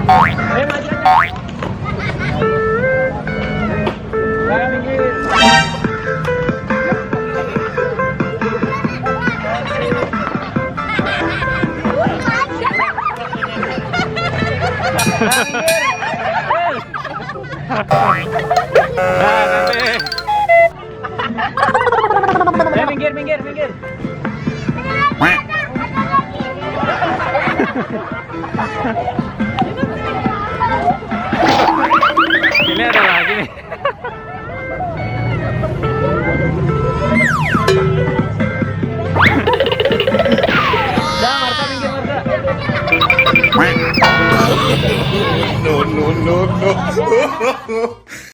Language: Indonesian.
Ayo maju aja. Jangan minggir. Nah, nanti. Ya, minggir, minggir, minggir. Ini ada lagi nih. Dah, Marta minggir, Marta. No, no, no, no.